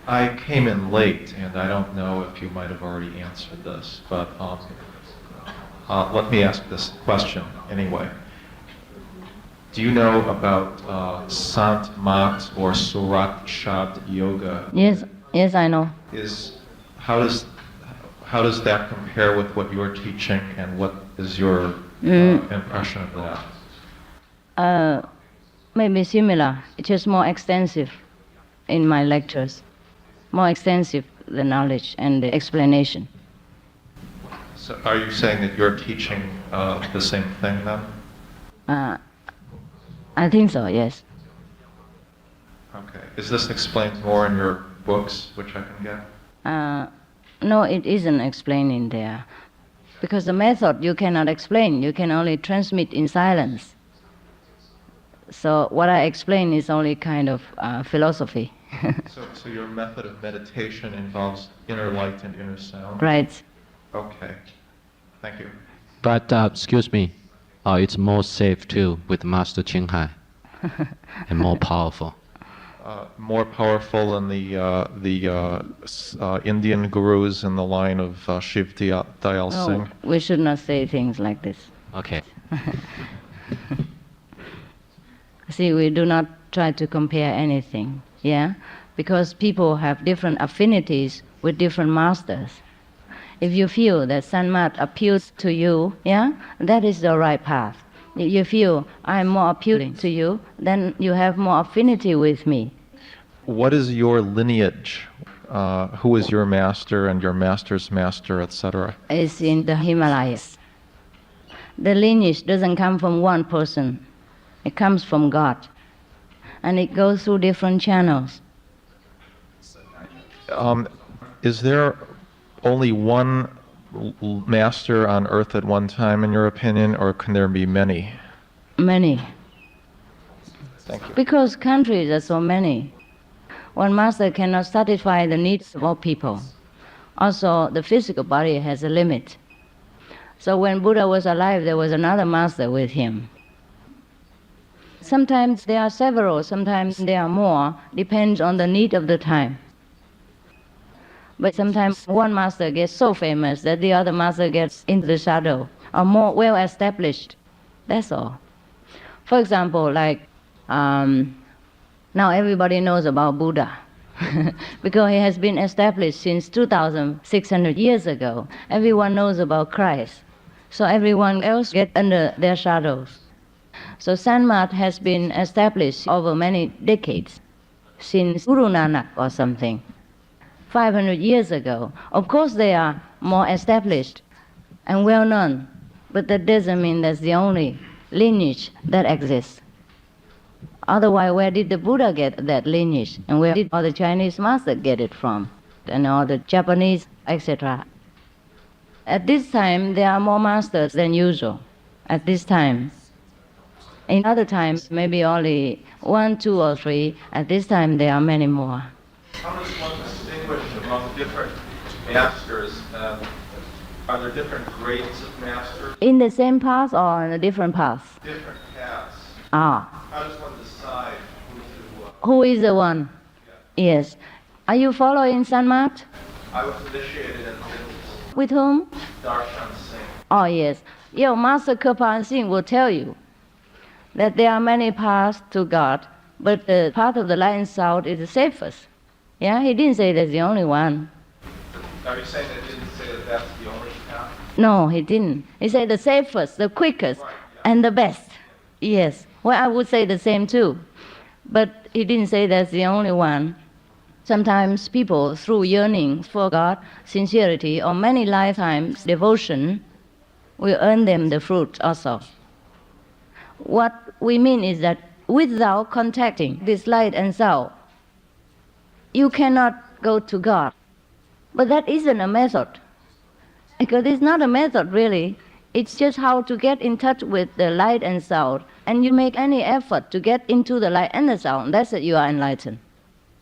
I came in late, and I don't know if you might have already answered this, but let me ask this question anyway. Do you know about Sant Mat or Surat Shad Yoga? Yes, I know. How does that compare with what you're teaching, and what is your impression of that? Maybe similar, just more extensive in my lectures. More extensive, the knowledge and the explanation. So are you saying that you're teaching the same thing then? I think so, yes. Okay. Is this explained more in your books, which I can get? No, it isn't explained in there. Because the method you cannot explain, you can only transmit in silence. So what I explain is only kind of philosophy. So your method of meditation involves inner light and inner sound? Right. Okay. Thank you. But, excuse me, it's more safe too with Master Ching Hai and more powerful. More powerful than the Indian gurus in the line of Shiv Dayal Singh? No, we should not say things like this. Okay. See, we do not try to compare anything, yeah? Because people have different affinities with different masters. If you feel that Sanmat appeals to you, yeah, that is the right path. If you feel I'm more appealing to you, then you have more affinity with me. What is your lineage? Who is your master and your master's master, etc.? It's in the Himalayas. The lineage doesn't come from one person. It comes from God. And it goes through different channels. Is there only one master on earth at one time, in your opinion, or can there be many? Many. Thank you. Because countries are so many. One master cannot satisfy the needs of all people. Also, the physical body has a limit. So when Buddha was alive, there was another master with him. Sometimes there are several, sometimes there are more, depends on the need of the time. But sometimes one master gets so famous that the other master gets into the shadow, or more well established. That's all. For example, like now everybody knows about Buddha because he has been established since 2,600 years ago. Everyone knows about Christ. So everyone else gets under their shadows. So Sanmat has been established over many decades, since Guru Nanak or something, 500 years ago. Of course they are more established and well known, but that doesn't mean that's the only lineage that exists. Otherwise, where did the Buddha get that lineage? And where did all the Chinese masters get it from? And all the Japanese, etc. At this time, there are more masters than usual. At this time. In other times, maybe only 1, 2, or 3. At this time, there are many more. How does one distinguish among different masters? Are there different grades of masters? In the same path or in a different path? Different paths. Ah. How does one decide who is the one? Yeah. Yes. Are you following Sanmat? I was initiated in Buddhism. With whom? Darshan Singh. Oh, yes. Your Master Kirpan Singh will tell you that there are many paths to God, but the path of the light and sound is the safest. Yeah, he didn't say that's the only one. Are you saying that he didn't say that that's the only path? No, he didn't. He said the safest, the quickest, Right, yeah. and the best. Yes. Well, I would say the same too. But he didn't say that's the only one. Sometimes people, through yearning for God, sincerity, or many lifetimes devotion, will earn them the fruit also. What we mean is that without contacting this light and sound, you cannot go to God. But that isn't a method. Because it's not a method really. It's just how to get in touch with the light and sound. And you make any effort to get into the light and the sound, that's it, you are enlightened.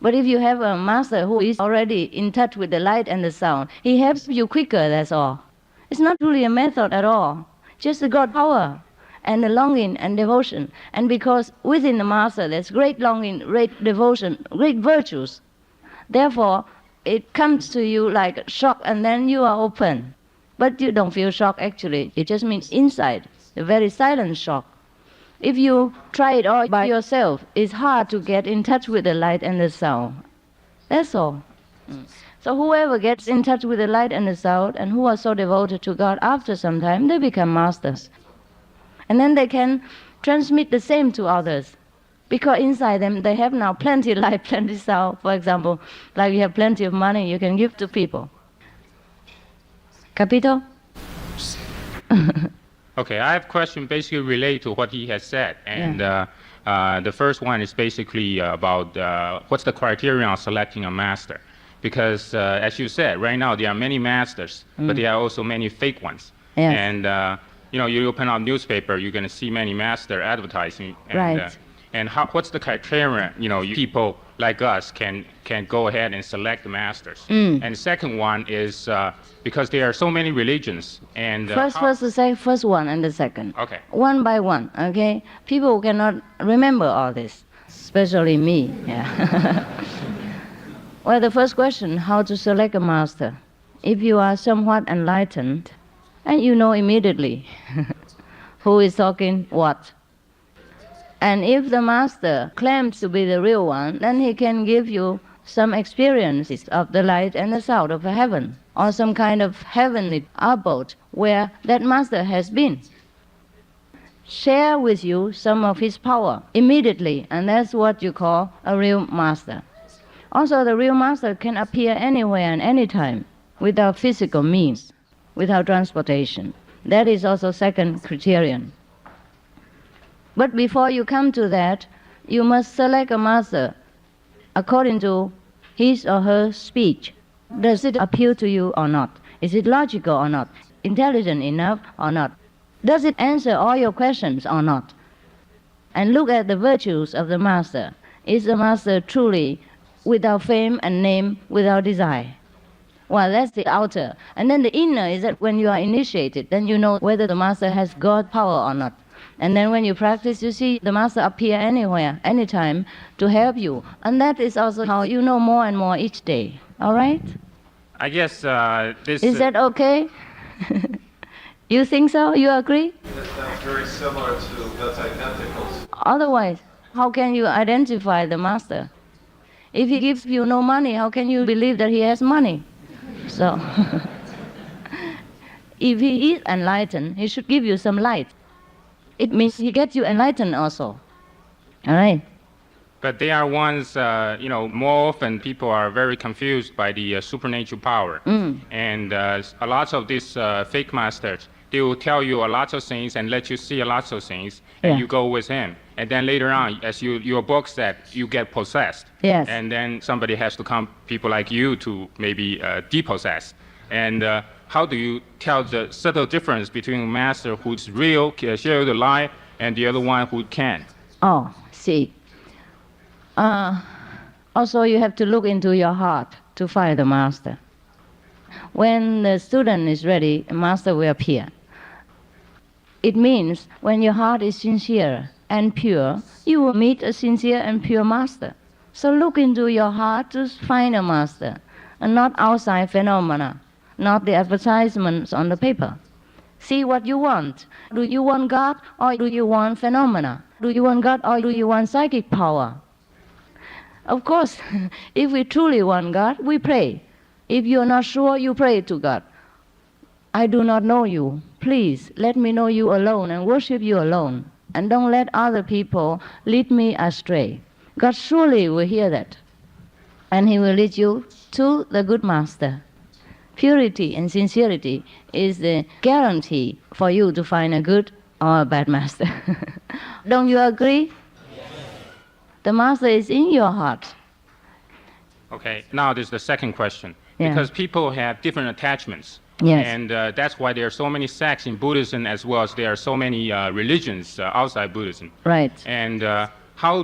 But if you have a master who is already in touch with the light and the sound, he helps you quicker, that's all. It's not really a method at all. Just the God power and the longing and devotion. And because within the master there's great longing, great devotion, great virtues, Therefore, it comes to you like a shock and then you are open. But you don't feel shock actually. It just means inside, a very silent shock. If you try it all by yourself, it's hard to get in touch with the light and the sound. That's all. So whoever gets in touch with the light and the sound and who are so devoted to God, after some time, they become masters. And then they can transmit the same to others. Because inside them, they have now plenty light, plenty sound. For example, like you have plenty of money, you can give to people. Capito? Okay, I have a question basically related to what he has said. And the first one is basically about what's the criterion of selecting a master? Because as you said, right now there are many masters, but there are also many fake ones. Yes. And you open up newspaper, you're going to see many master advertising. And, Right. And what's the criterion? People like us can go ahead and select the masters. And the second one is because there are so many religions. And First one and the second. Okay. One by one, okay? People cannot remember all this, especially me. Yeah. Well, the first question, how to select a master? If you are somewhat enlightened, and you know immediately who is talking what. And if the master claims to be the real one, then he can give you some experiences of the light and the sound of heaven, or some kind of heavenly abode where that master has been. Share with you some of his power immediately, and that's what you call a real master. Also, the real master can appear anywhere and anytime without physical means, without transportation. That is also second criterion. But before you come to that, you must select a master according to his or her speech. Does it appeal to you or not? Is it logical or not? Intelligent enough or not? Does it answer all your questions or not? And look at the virtues of the master. Is the master truly without fame and name, without desire? Well, that's the outer. And then the inner is that when you are initiated, then you know whether the master has God power or not. And then when you practice, you see the master appear anywhere, anytime, to help you. And that is also how you know more and more each day. All right? I guess this... Is that okay? You think so? You agree? That's very similar to, that's identical. Otherwise, how can you identify the master? If he gives you no money, how can you believe that he has money? So, if he is enlightened, he should give you some light. It means he gets you enlightened also. All right? But they are ones, more often people are very confused by the supernatural power. And a lot of these fake masters, they will tell you a lot of things and let you see a lot of things, and Yeah. you go with him. And then later on, as your book said, you get possessed. Yes. And then somebody has to come, people like you, to maybe depossess. And how do you tell the subtle difference between a master who's real, can share the lie, and the other one who can't? Oh, see. Also, you have to look into your heart to find the master. When the student is ready, a master will appear. It means when your heart is sincere and pure, you will meet a sincere and pure master. So look into your heart to find a master, and not outside phenomena, not the advertisements on the paper. See what you want. Do you want God or do you want phenomena? Do you want God or do you want psychic power? Of course, if we truly want God, we pray. If you are not sure, you pray to God. I do not know you. Please let me know you alone and worship you alone. And don't let other people lead me astray. God surely will hear that. And he will lead you to the good master. Purity and sincerity is the guarantee for you to find a good or a bad master. Don't you agree? The master is in your heart. Okay, now there's the second question. Yeah. Because people have different attachments. Yes. And that's why there are so many sects in Buddhism, as well as there are so many religions outside Buddhism. Right. And how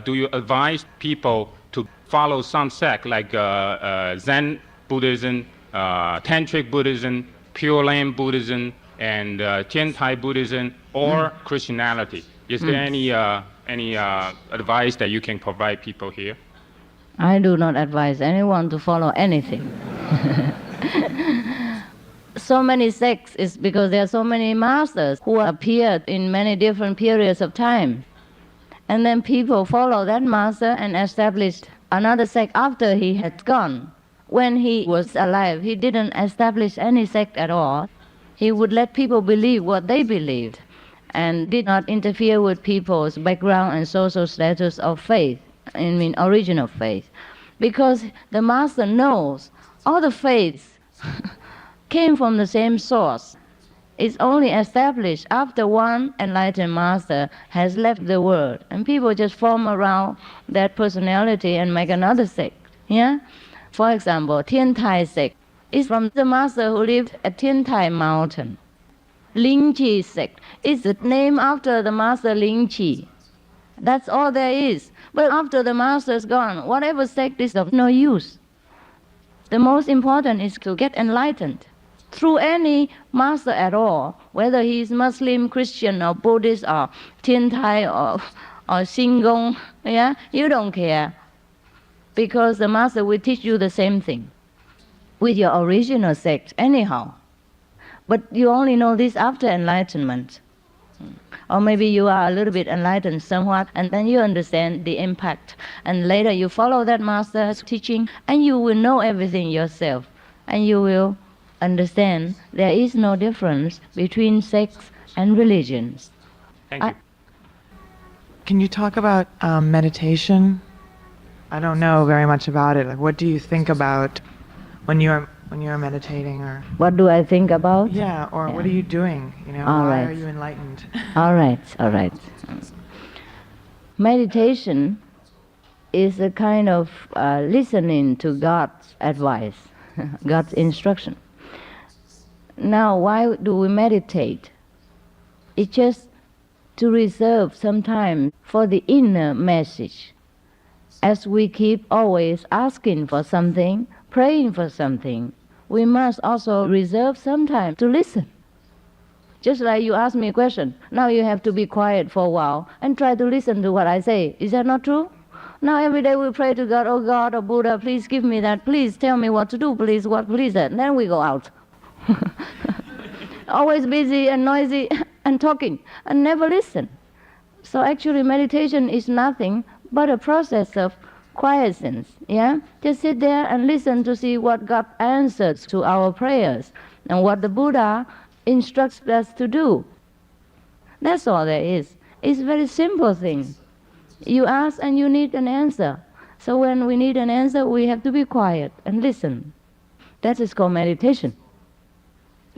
do you advise people to follow some sect like Zen Buddhism, Tantric Buddhism, Pure Land Buddhism, and Tiantai Buddhism, or Christianity? Is there any advice that you can provide people here? I do not advise anyone to follow anything. So many sects is because there are so many masters who appeared in many different periods of time. And then people follow that master and established another sect after he had gone. When he was alive, he didn't establish any sect at all. He would let people believe what they believed and did not interfere with people's background and social status of faith, original faith. Because the master knows all the faiths came from the same source. It's only established after one enlightened master has left the world, and people just form around that personality and make another sect. Yeah? For example, Tian Tai sect is from the master who lived at Tian Tai mountain. Ling Chi sect is named after the master Ling Chi. That's all there is. But after the master is gone, whatever sect is of no use. The most important is to get enlightened. Through any master at all, whether he is Muslim, Christian, or Buddhist, or Tian Tai, or Xingong, yeah, you don't care. Because the master will teach you the same thing with your original sect anyhow. But you only know this after enlightenment. Or maybe you are a little bit enlightened somewhat, and then you understand the impact. And later you follow that master's teaching, and you will know everything yourself. And you will understand there is no difference between sects and religions. Thank you. Can you talk about meditation? I don't know very much about it. Like, what do you think about when you're meditating, or What do I think about? yeah, or what are you doing? You know, All why right. are you enlightened? All right. Meditation is a kind of listening to God's advice, God's instruction. Now, why do we meditate? It's just to reserve some time for the inner message. As we keep always asking for something, praying for something, we must also reserve some time to listen. Just like you ask me a question, now you have to be quiet for a while and try to listen to what I say. Is that not true? Now every day we pray to God, oh God, oh Buddha, please give me that, please tell me what to do, please that. And then we go out. Always busy and noisy and talking and never listen. So actually meditation is nothing but a process of quiescence. Yeah? Just sit there and listen to see what God answers to our prayers and what the Buddha instructs us to do. That's all there is. It's a very simple thing. You ask and you need an answer. So when we need an answer, we have to be quiet and listen. That is called meditation.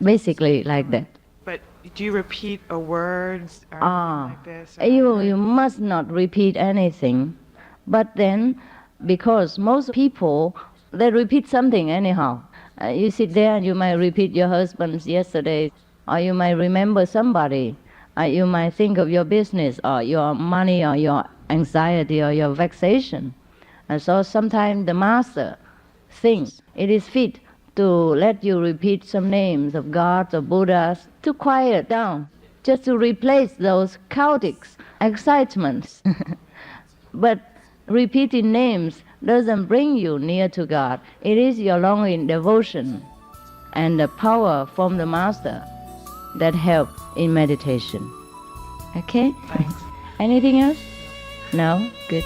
Basically like that. But do you repeat a words or anything like this? Or You must not repeat anything. But then, because most people, they repeat something anyhow. You sit there and you might repeat your husband's yesterday, or you might remember somebody. You might think of your business, or your money, or your anxiety, or your vexation. And so sometimes the master thinks it is fit to let you repeat some names of gods or Buddhas to quiet down, just to replace those chaotic excitements. But repeating names doesn't bring you near to God. It is your longing devotion and the power from the master that help in meditation. Okay? Thanks. Anything else? No? Good.